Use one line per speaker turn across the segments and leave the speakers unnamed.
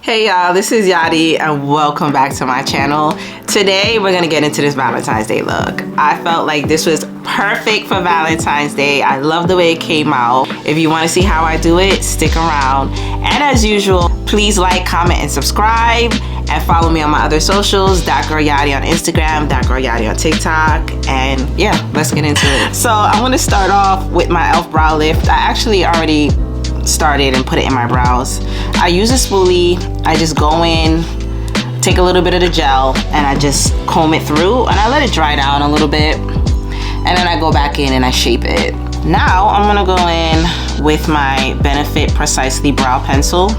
Hey y'all, this is Yadi and welcome back to my channel. Today we're gonna get into this Valentine's Day look. I felt like this was perfect for Valentine's Day. I love the way it came out. If you want to see how I do it, stick around. And as usual, please like, comment, and subscribe. And follow me on my other socials, .girlyadi on Instagram, .girlyadi on TikTok. And yeah, let's get into it. So I'm gonna start off with my e.l.f. brow lift. I actually already started and put it in my brows. I use a spoolie. I just go in, take a little bit of the gel, and I just comb it through and I let it dry down a little bit, and then I go back in and I shape it. Now I'm gonna go in with my Benefit Precisely brow pencil.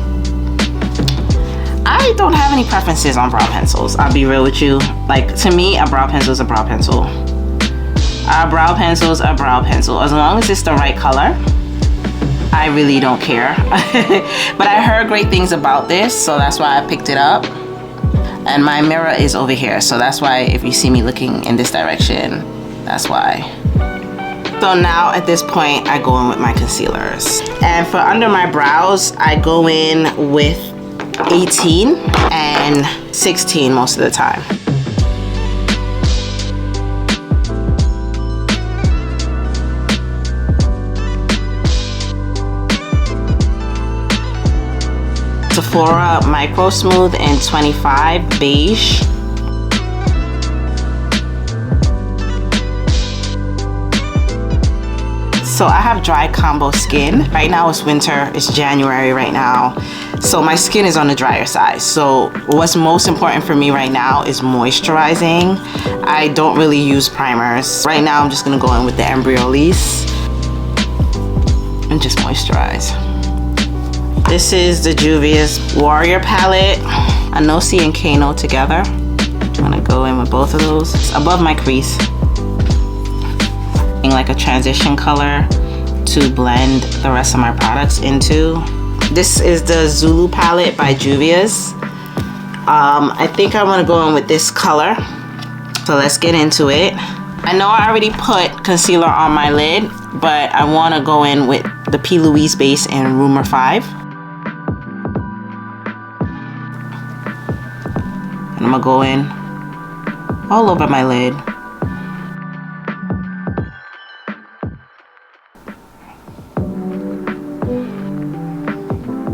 I don't have any preferences on brow pencils, I'll be real with you. Like, to me, a brow pencil is a brow pencil. A brow pencil is a brow pencil. As long as it's the right color, I really don't care. But I heard great things about this, so that's why I picked it up. And my mirror is over here, so that's why if you see me looking in this direction, that's why. So now at this point, I go in with my concealers. And for under my brows, I go in with 18 and 16 most of the time. Sephora Micro Smooth in 25 beige. So I have dry combo skin. Right now it's winter, it's January right now. So my skin is on the drier side. So what's most important for me right now is moisturizing. I don't really use primers. Right now I'm just gonna go in with the Embryolisse and just moisturize. This is the Juvia's Warrior palette. I know C and Kano together. I'm gonna go in with both of those. It's above my crease. Like a transition color to blend the rest of my products into. This is the Zulu palette by Juvia's. I think I wanna go in with this color. So let's get into it. I know I already put concealer on my lid, but I wanna go in with the P. Louise base in Rumour 5. And I'm gonna go in all over my lid.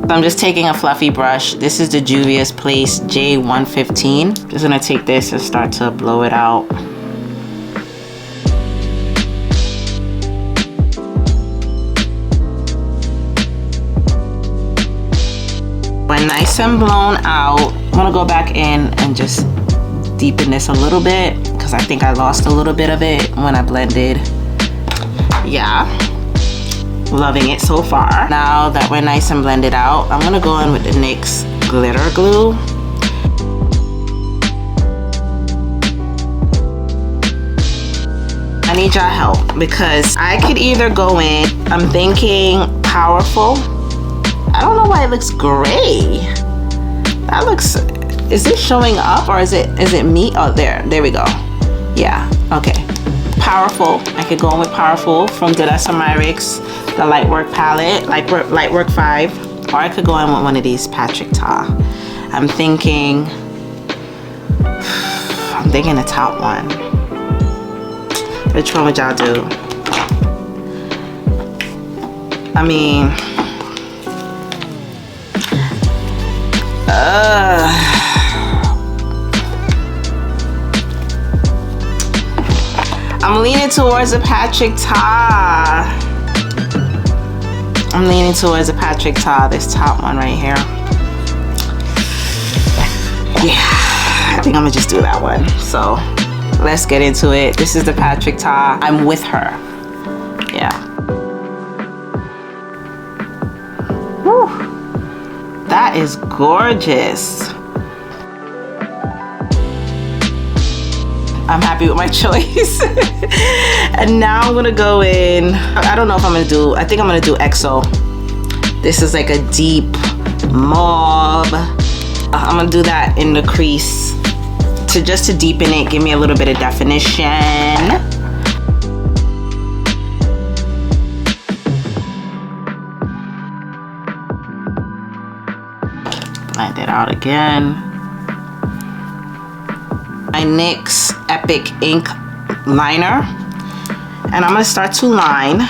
So I'm just taking a fluffy brush. This is the Juvia's Place J115. Just gonna take this and start to blow it out. When nice and blown out, I'm gonna go back in and just deepen this a little bit because I think I lost a little bit of it when I blended. Yeah, loving it so far. Now that we're nice and blended out, I'm gonna go in with the NYX glitter glue. I need y'all help because I could either go in, I'm thinking powerful. I don't know why it looks gray. That looks, is it showing up or is it me? Oh, there we go. Yeah, okay. Powerful, I could go in with Powerful from Delessa Myricks, the Lightwork palette, Lightwork 5, or I could go in with one of these Patrick Ta. I'm thinking the top one. Which one would y'all do? I mean, I'm leaning towards a Patrick Ta. I'm leaning towards a Patrick Ta, this top one right here. Yeah, I think I'm gonna just do that one. So let's get into it. This is the Patrick Ta. I'm with her. Yeah. Whew. That is gorgeous. I'm happy with my choice. And now I'm gonna go in, I don't know if I'm gonna do, I think I'm gonna do EXO. This is like a deep mauve. I'm gonna do that in the crease just to deepen it, give me a little bit of definition. it out again. My NYX Epic Ink liner, and I'm gonna start to line.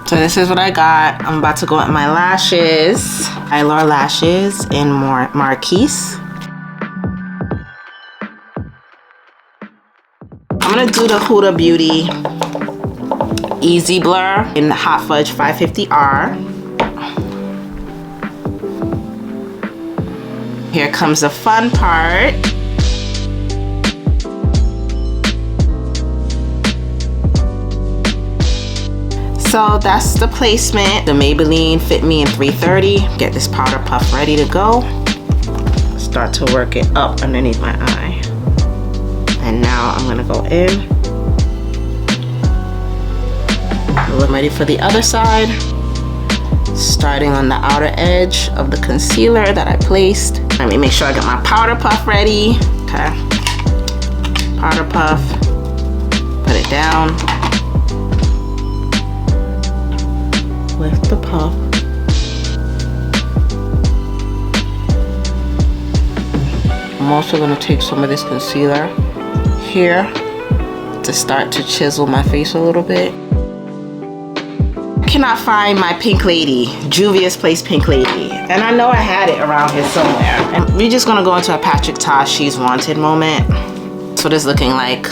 So this is what I got. I'm about to go at my lashes. Eyelure lashes in Marquise. I'm gonna do the Huda Beauty Easy Blur in Hot Fudge 550R. Here comes the fun part. So that's the placement. The Maybelline Fit Me in 330. Get this powder puff ready to go. Start to work it up underneath my eye. And now I'm gonna go in. I'm ready for the other side. Starting on the outer edge of the concealer that I placed. Let me make sure I got my powder puff ready. Okay. Powder puff. Put it down. Lift the puff. I'm also going to take some of this concealer here to start to chisel my face a little bit. I cannot find my Pink Lady, Juvia's Place Pink Lady, and I know I had it around here somewhere. And we're just going to go into a Patrick Ta She's Wanted moment. That's what it's looking like.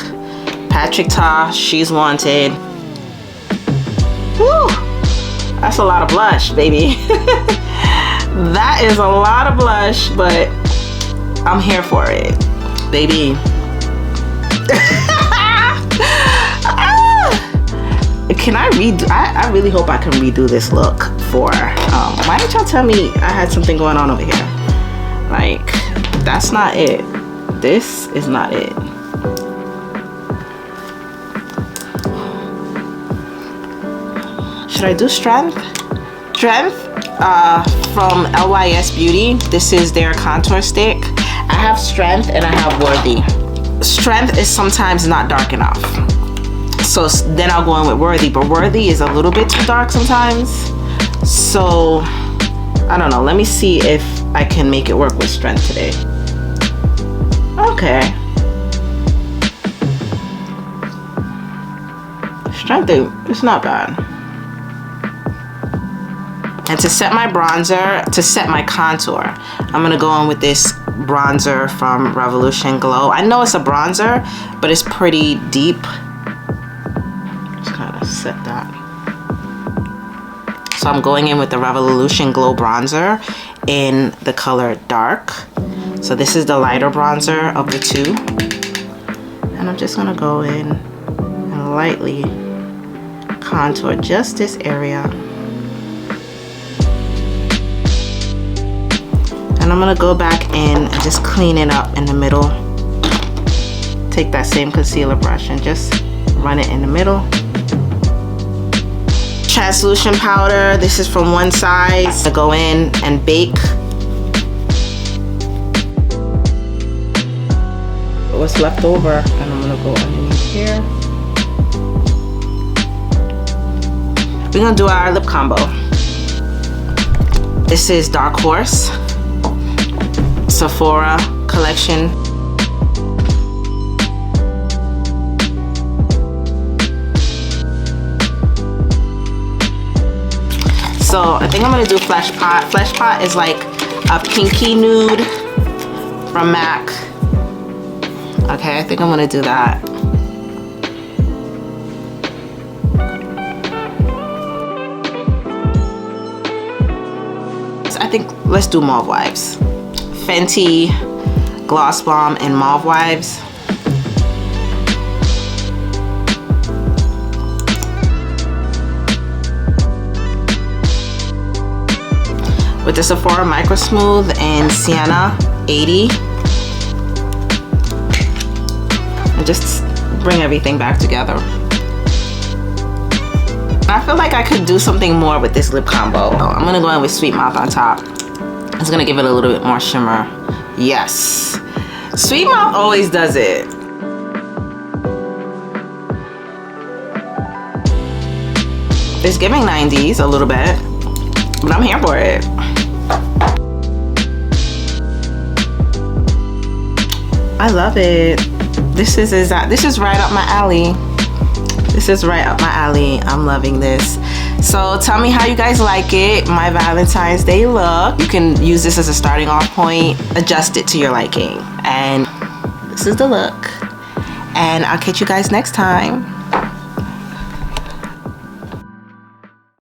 Patrick Ta She's Wanted. Woo! That's a lot of blush, baby. That is a lot of blush, but I'm here for it, baby. Can I redo? I really hope I can redo this look for, why didn't y'all tell me I had something going on over here? Like, that's not it. This is not it. Should I do Strength? Strength from LYS Beauty. This is their contour stick. I have Strength and I have Worthy. Strength is sometimes not dark enough. So then I'll go in with Worthy, but Worthy is a little bit too dark sometimes. So, I don't know. Let me see if I can make it work with Strength today. Okay. Strength, it's not bad. And to set my bronzer, to set my contour, I'm gonna go in with this bronzer from Revolution Glow. I know it's a bronzer, but it's pretty deep. Just kind of set that. So I'm going in with the Revolution Glow bronzer in the color Dark. So this is the lighter bronzer of the two. And I'm just gonna go in and lightly contour just this area. And I'm gonna go back in and just clean it up in the middle. Take that same concealer brush and just run it in the middle. Translucent powder, this is from One Size. I go in and bake. What's left over, and I'm gonna go underneath here. We're gonna do our lip combo. This is Dark Horse Sephora collection. So I think I'm gonna do Fleshpot. Fleshpot is like a pinky nude from MAC. Okay, I think I'm gonna do that. So I think let's do Mauve Wives. Fenty Gloss Bomb and Mauve Wives. With the Sephora Microsmooth and Sienna 80. And just bring everything back together. I feel like I could do something more with this lip combo. I'm gonna go in with Sweet Mouth on top. It's gonna give it a little bit more shimmer. Yes. Sweet Mouth always does it. It's giving 90s a little bit, but I'm here for it. I love it. This is right up my alley. This is right up my alley. I'm loving this. So tell me how you guys like it, my Valentine's Day look. You can use this as a starting off point, adjust it to your liking. And this is the look. And I'll catch you guys next time.